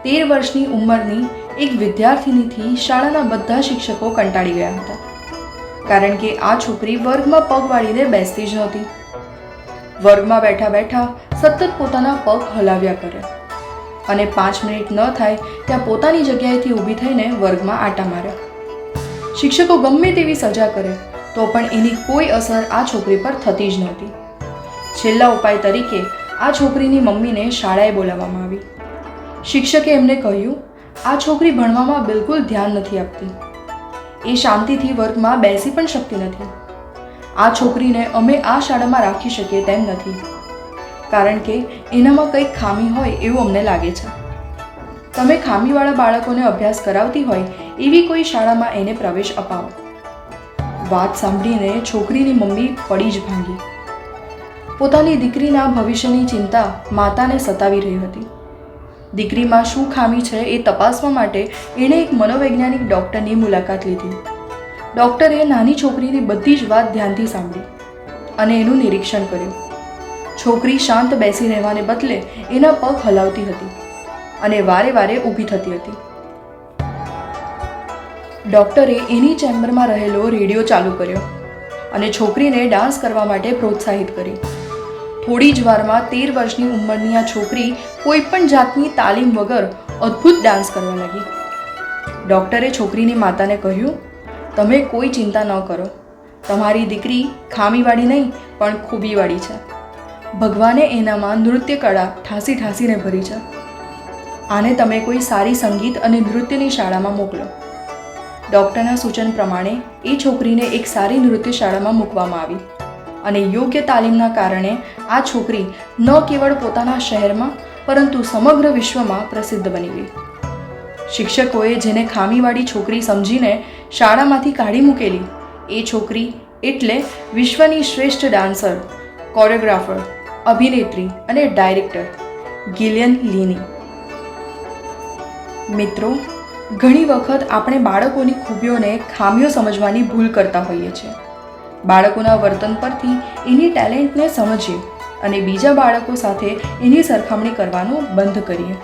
13 વર્ષની ઉંમરની એક વિદ્યાર્થિનીથી શાળાના બધા શિક્ષકો કંટાળી ગયા હતા, કારણ કે આ છોકરી વર્ગમાં પગ વાળીને બેસતી જ નહોતી. વર્ગમાં બેઠા બેઠા સતત પોતાના પગ હલાવ્યા કરે અને 5 મિનિટ ન થાય ત્યાં પોતાની જગ્યાએથી ઊભી થઈને વર્ગમાં આંટા મારે. શિક્ષકો ગમે તેવી સજા કરે તો પણ એની કોઈ અસર આ છોકરી પર થતી જ નહોતી. છેલ્લા ઉપાય તરીકે આ છોકરીની મમ્મીને શાળાએ બોલાવવામાં આવી. શિક્ષકે એમને કહ્યું, આ છોકરી ભણવામાં બિલકુલ ધ્યાન નથી આપતી. એ શાંતિથી વર્ગમાં બેસી પણ શકતી નથી. આ છોકરીને અમે આ શાળામાં રાખી શકીએ તેમ નથી, કારણ કે એનામાં કંઈક ખામી હોય એવું અમને લાગે છે. તમે ખામીવાળા બાળકોને અભ્યાસ કરાવતી હોય એવી કોઈ શાળામાં એને પ્રવેશ અપાવો. વાત સાંભળીને છોકરીની મમ્મી પડી જ ભાંગી. પોતાની દીકરીના ભવિષ્યની ચિંતા માતાને સતાવી રહી હતી. દીકરીમાં શું ખામી છે એ તપાસવા માટે એણે એક મનોવૈજ્ઞાનિક ડૉક્ટરની મુલાકાત લીધી. ડૉક્ટરે નાની છોકરીની બધી જ વાત ધ્યાનથી સાંભળી અને એનું નિરીક્ષણ કર્યું. છોકરી શાંત બેસી રહેવાને બદલે એના પગ હલાવતી હતી અને વારે વારે ઊભી થતી હતી. ડૉક્ટરે એની ચેમ્બરમાં રહેલો રેડિયો ચાલુ કર્યો અને છોકરીને ડાન્સ કરવા માટે પ્રોત્સાહિત કરી. થોડી જ વારમાં 13 વર્ષની ઉંમરની આ છોકરી કોઈ પણ જાતની તાલીમ વગર અદ્ભુત ડાન્સ કરવા લાગી. ડૉક્ટરે છોકરીની માતાને કહ્યું, તમે કોઈ ચિંતા ન કરો. તમારી દીકરી ખામીવાળી નહીં પણ ખૂબીવાળી છે. ભગવાને એનામાં નૃત્ય કળા ઠાંસી ઠાંસીને ભરી છે. આને તમે કોઈ સારી સંગીત અને નૃત્યની શાળામાં મોકલો. ડૉક્ટરના સૂચન પ્રમાણે એ છોકરીને એક સારી નૃત્ય શાળામાં મૂકવામાં આવી અને યોગ્ય તાલીમના કારણે આ છોકરી ન કેવળ પોતાના શહેરમાં પરંતુ સમગ્ર વિશ્વમાં પ્રસિદ્ધ બની ગઈ. શિક્ષકોએ જેને ખામીવાળી છોકરી સમજીને શાળામાંથી કાઢી મૂકેલી એ છોકરી એટલે વિશ્વની શ્રેષ્ઠ ડાન્સર, કોરિયોગ્રાફર, અભિનેત્રી અને ડાયરેક્ટર ગિલિયન લીની. મિત્રો, ઘણી વખત આપણે બાળકોની ખૂબીઓને ખામીઓ સમજવાની ભૂલ કરતા હોઈએ છીએ. બાળકોના વર્તન પરથી એની ટેલેન્ટને સમજીએ અને બીજા બાળકો સાથે એની સરખામણી કરવાનું બંધ કરીએ.